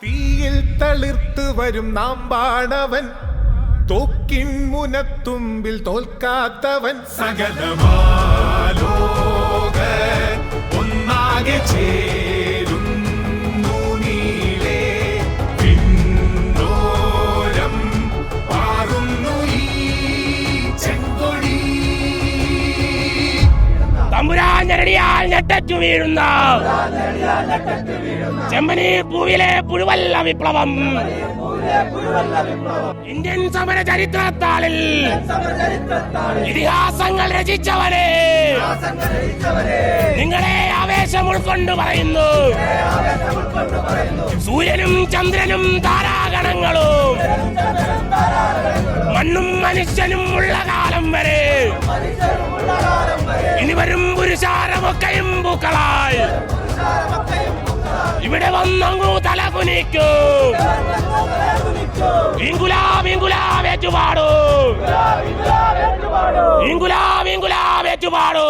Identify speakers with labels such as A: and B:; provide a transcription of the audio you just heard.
A: തീയിൽ തളിർത്ത് വരും നാമ്പാണവൻ, തോക്കിൻ മുനത്തുമ്പിൽ തോൽക്കാത്തവൻ. സകലമാലോക ഒന്നാകെ ചേരുന്നു നീളേ, പിന്നോരം പാറുന്നു ഈ ചെങ്കൊടി.
B: തമ്പുരാൻ ഞെരടിയാൽ ഞെട്ടറ്റു വീഴുന്ന ചെമ്പനീർ പൂവിലെ പുഴുവല്ല വിപ്ലവം. ഇന്ത്യൻ സമര ചരിത്രത്താളിൽ ഇതിഹാസങ്ങൾ രചിച്ചവനെ നിങ്ങളെ ആവേശം ഉൾക്കൊണ്ട് പറയുന്നു. സൂര്യനും ചന്ദ്രനും താരാഗണങ്ങളും മണ്ണും മനുഷ്യനും ഉള്ള കാലം വരെ ഇനി വരും പുരുഷാരമൊക്കെയും പൂക്കളായി ഇവിടെ വന്നങ്ങു തലകുനിക്കൂ. ഇൻകുലാബ് ഇൻകുലാബ് ഏറ്റുപാടൂ, ഇൻകുലാബ് ഇൻകുലാബ് ഏറ്റുപാടൂ.